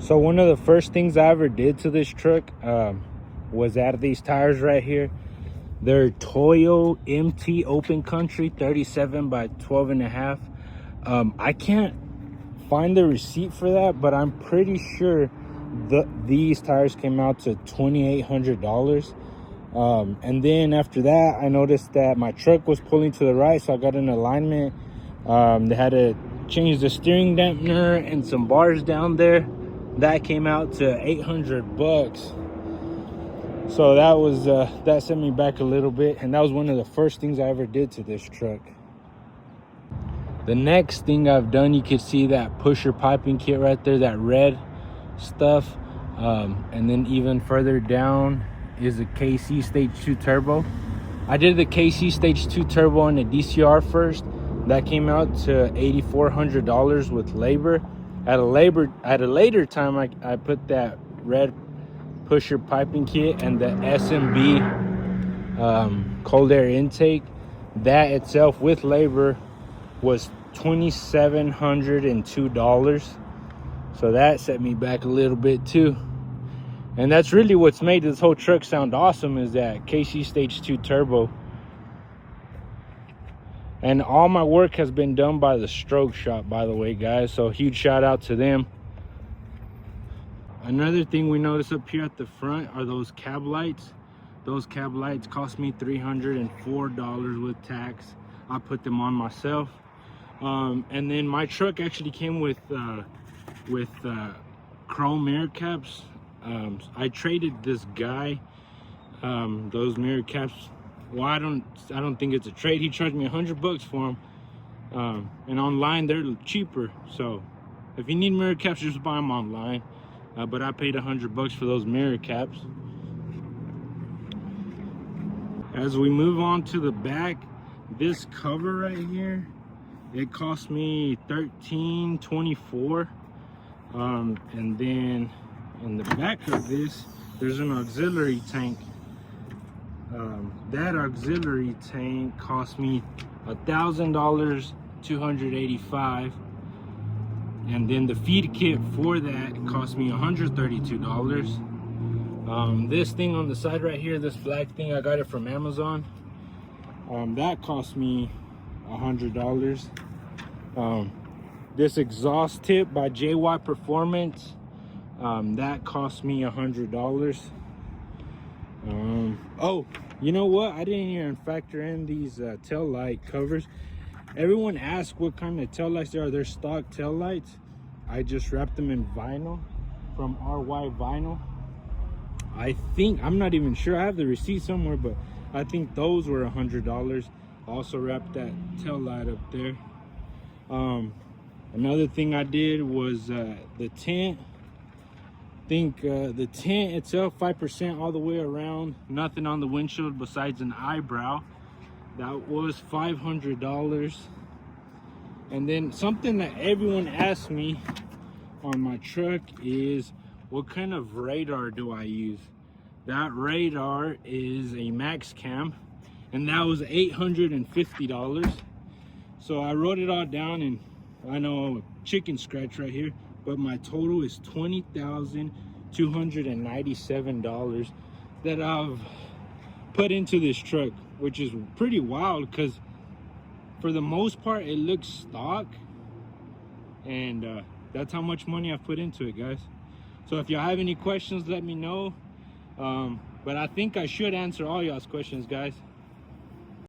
So one of the first things I ever did to this truck was add these tires right here. They're Toyo MT Open Country 37 by 12 and a half. I can't find the receipt for that, but I'm pretty sure these tires came out to $2,800. And then after that, I noticed that my truck was pulling to the right, so I got an alignment. They had to change the steering dampener and some bars down there. That came out to 800 bucks. So that was that sent me back a little bit, and that was one of the first things I ever did to this truck. The next thing I've done, you can see that pusher piping kit right there, that red stuff. And then even further down is a KC Stage 2 Turbo. I did the KC Stage 2 Turbo on the DCR first. That came out to $8,400 with labor. At a later time, I put that red pusher piping kit and the SMB cold air intake. That itself with labor was $2,702. So that set me back a little bit too. And that's really what's made this whole truck sound awesome, is that KC Stage 2 Turbo. And all my work has been done by the Stroke Shop, by the way, guys. So huge shout out to them. Another thing we notice up here at the front are those cab lights. Those cab lights cost me $304 with tax. I put them on myself. And then my truck actually came with chrome mirror caps. I traded this guy those mirror caps. Well, I don't think it's a trade. He charged me 100 bucks for them, and online they're cheaper. So if you need mirror caps, just buy them online. But I paid 100 bucks for those mirror caps. As we move on to the back, this cover right here, it cost me $13.24. And then in the back of this, there's an auxiliary tank. That auxiliary tank cost me $1,000, $285. And then the feed kit for that cost me $132. This thing on the side right here, this black thing, I got it from Amazon. That cost me $100. This exhaust tip by JY Performance, that cost me $100. Oh, you know what? I didn't even factor in these tail light covers. Everyone asks what kind of tail lights they are. They're stock tail lights. I just wrapped them in vinyl from RY Vinyl. I think, I'm not even sure, I have the receipt somewhere, but I think those were $100. I also wrapped that tail light up there. Another thing I did was the tint. I think the tint itself, 5% all the way around, nothing on the windshield besides an eyebrow. That was $500. And then something that everyone asks me on my truck is, what kind of radar do I use? That radar is a Max Cam, and that was $850. So I wrote it all down, and I know chicken scratch right here, but my total is $20,297 that I've put into this truck, which is pretty wild because for the most part it looks stock, and that's how much money I've put into it, guys. So if y'all have any questions, let me know. But I think I should answer all y'all's questions, guys.